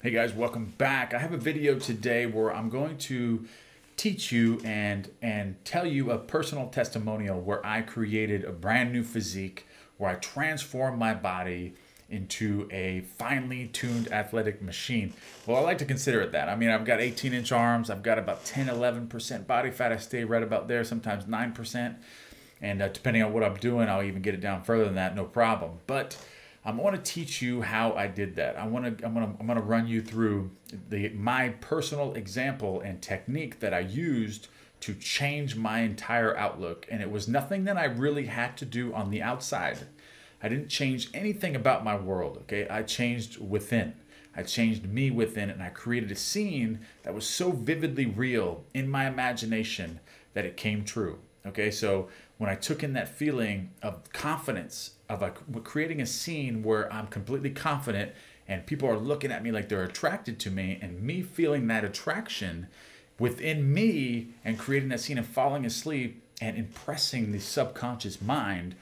Hey guys, welcome back. I have a video today where I'm going to teach you and tell you a personal testimonial where I created a brand new physique, where I transformed my body into a finely tuned athletic machine. Well, I like to consider it that. I mean, I've got 18-inch arms. I've got about 10-11% body fat. I stay right about there, sometimes 9%. And depending on what I'm doing, I'll even get it down further than that, no problem. But I want to teach you how I did that. I'm gonna run you through my personal example and technique that I used to change my entire outlook. And it was nothing that I really had to do on the outside. I didn't change anything about my world, okay? I changed within. I changed me within, and I created a scene that was so vividly real in my imagination that it came true. Okay, so when I took in that feeling of confidence, of creating a scene where I'm completely confident and people are looking at me like they're attracted to me, and me feeling that attraction within me and creating that scene and falling asleep and impressing the subconscious mind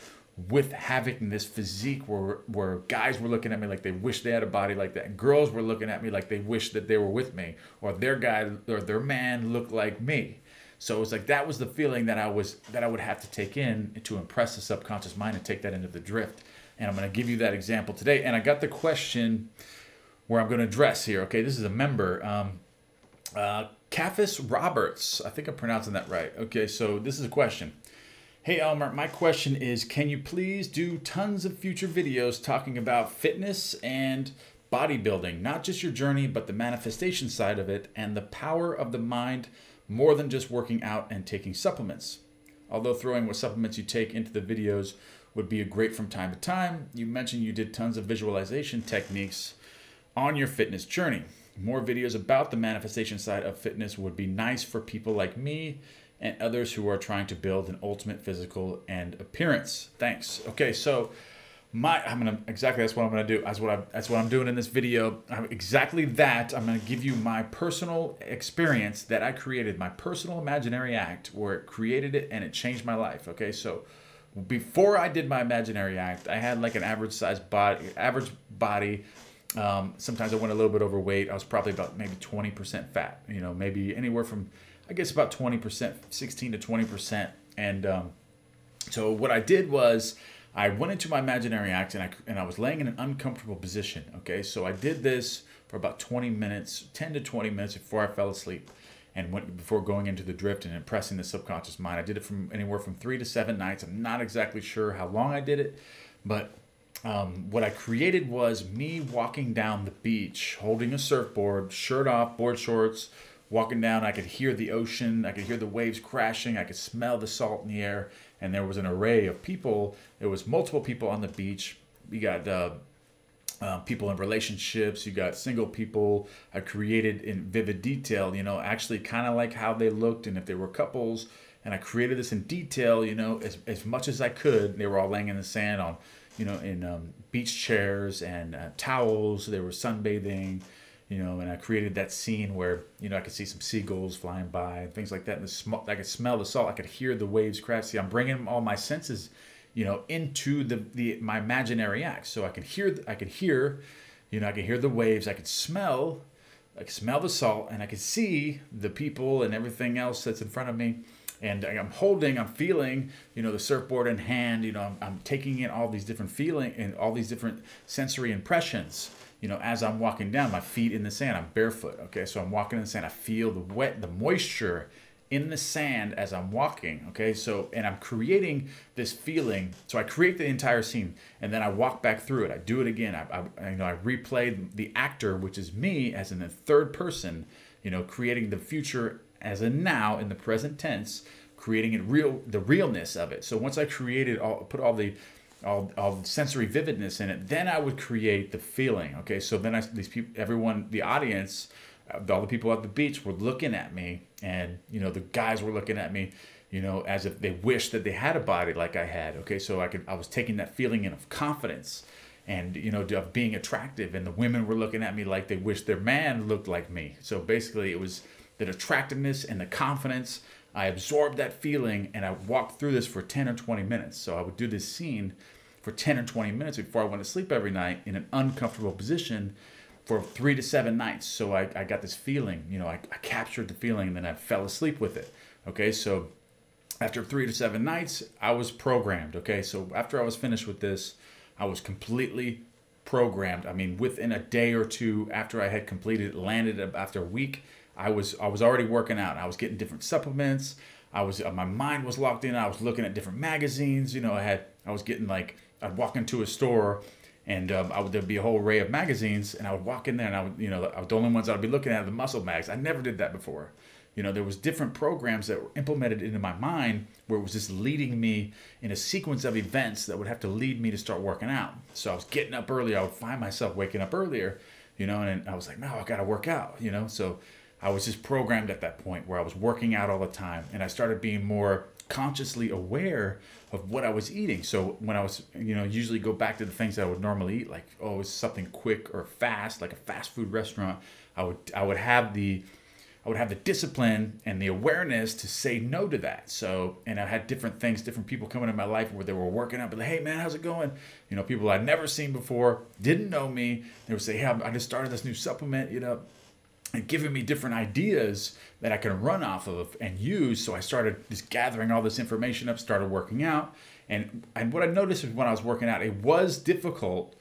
with having this physique where guys were looking at me like they wish they had a body like that. And girls were looking at me like they wish that they were with me, or their guy or their man looked like me. So it was like that was the feeling that I would have to take in to impress the subconscious mind and take that into the drift. And I'm going to give you that example today. And I got the question where I'm going to address here. Okay, this is a member, Cafis Roberts. I think I'm pronouncing that right. Okay, so this is a question. Hey Elmer, my question is, can you please do tons of future videos talking about fitness and bodybuilding, not just your journey, but the manifestation side of it and the power of the mind, more than just working out and taking supplements? Although throwing what supplements you take into the videos would be great from time to time, you mentioned you did tons of visualization techniques on your fitness journey. More videos about the manifestation side of fitness would be nice for people like me and others who are trying to build an ultimate physical and appearance. Thanks. Okay, so that's what I'm gonna do. That's what I'm doing in this video. Exactly that. I'm gonna give you my personal experience that I created, my personal imaginary act where it created it and it changed my life. Okay, so before I did my imaginary act, I had like an average body. Sometimes I went a little bit overweight. I was probably about maybe 20% fat. You know, maybe anywhere from, I guess, about 20%, 16 to 20%. And so what I did was, I went into my imaginary act and I was laying in an uncomfortable position. Okay, so I did this for about 20 minutes, 10 to 20 minutes before I fell asleep, and before going into the drift and impressing the subconscious mind. I did it from anywhere from 3 to 7 nights. I'm not exactly sure how long I did it, but what I created was me walking down the beach, holding a surfboard, shirt off, board shorts, walking down. I could hear the ocean, I could hear the waves crashing, I could smell the salt in the air, and there was an array of people. There was multiple people on the beach. You got people in relationships, you got single people. I created in vivid detail, you know, actually kind of like how they looked and if they were couples, and I created this in detail, you know, as much as I could. They were all laying in the sand on, you know, in beach chairs and towels. They were sunbathing. You know, and I created that scene where, you know, I could see some seagulls flying by and things like that. And I could smell the salt. I could hear the waves crash. See, I'm bringing all my senses, you know, into my imaginary act. So I could hear, you know, I could hear the waves. I could smell the salt, and I could see the people and everything else that's in front of me. And I'm feeling, you know, the surfboard in hand. You know, I'm taking in all these different feeling and all these different sensory impressions. You know, as I'm walking down, my feet in the sand, I'm barefoot. Okay, so I'm walking in the sand. I feel the moisture in the sand as I'm walking. Okay, so, and I'm creating this feeling. So I create the entire scene, and then I walk back through it. I do it again. I replay the actor, which is me, as in the third person. You know, creating the future as a now in the present tense, creating it the realness of it. So once I put all the sensory vividness in it, then I would create the feeling. Okay, so then these people, everyone, the audience, all the people at the beach were looking at me, and you know, the guys were looking at me, you know, as if they wished that they had a body like I had. Okay, so I was taking that feeling in of confidence and, you know, of being attractive, and the women were looking at me like they wished their man looked like me. So basically it was the attractiveness and the confidence. I absorbed that feeling, and I walked through this for 10 or 20 minutes. So I would do this scene for 10 or 20 minutes before I went to sleep every night in an uncomfortable position for 3 to 7 nights. So I got this feeling, you know, I captured the feeling and then I fell asleep with it. Okay, so after 3 to 7 nights, I was programmed. Okay, so after I was finished with this, I was completely programmed. I mean, within a day or two after I had completed, landed after a week, I was already working out. I was getting different supplements. My mind was locked in. I was looking at different magazines. You know, I was getting like, I'd walk into a store and there'd be a whole array of magazines, and I would walk in there and I would, you know, the only ones I'd be looking at are the muscle mags. I never did that before. You know, there was different programs that were implemented into my mind where it was just leading me in a sequence of events that would have to lead me to start working out. So I was getting up early. I would find myself waking up earlier, you know, and I was like, no, I got to work out, you know. So I was just programmed at that point where I was working out all the time, and I started being more consciously aware of what I was eating. So when I was, you know, usually go back to the things that I would normally eat, like, oh, it's something quick or fast, like a fast food restaurant, I would have the discipline and the awareness to say no to that. So, and I had different things, different people coming in my life where they were working out, but like, hey man, how's it going? You know, people I'd never seen before, didn't know me. They would say, hey, I just started this new supplement, you know, and giving me different ideas that I can run off of and use. So I started just gathering all this information up, started working out. And what I noticed is when I was working out, it was difficult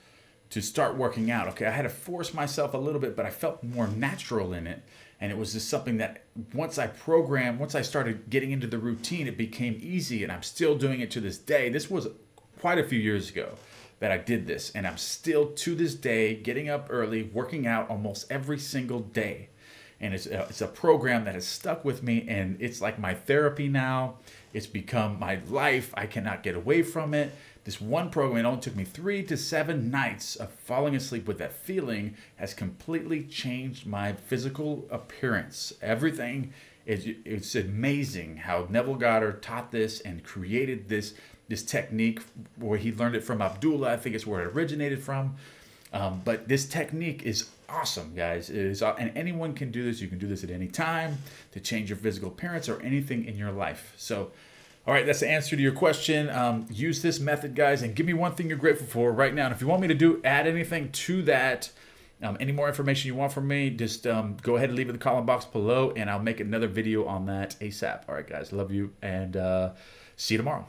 to start working out. Okay, I had to force myself a little bit, but I felt more natural in it. And it was just something that once I started getting into the routine, it became easy. And I'm still doing it to this day. This was quite a few years ago that I did this. And I'm still to this day getting up early, working out almost every single day. And it's a program that has stuck with me, and it's like my therapy now. It's become my life. I cannot get away from it. This one program, it only took me 3 to 7 nights of falling asleep with that feeling, has completely changed my physical appearance. Everything it's amazing how Neville Goddard taught this and created this technique, where he learned it from Abdullah. I think it's where it originated from. But this technique is awesome, guys. And anyone can do this. You can do this at any time to change your physical appearance or anything in your life. So, all right, that's the answer to your question. Use this method, guys, and give me one thing you're grateful for right now. And if you want me to add anything to that, any more information you want from me, just go ahead and leave it in the comment box below, and I'll make another video on that ASAP. All right, guys, love you, and see you tomorrow.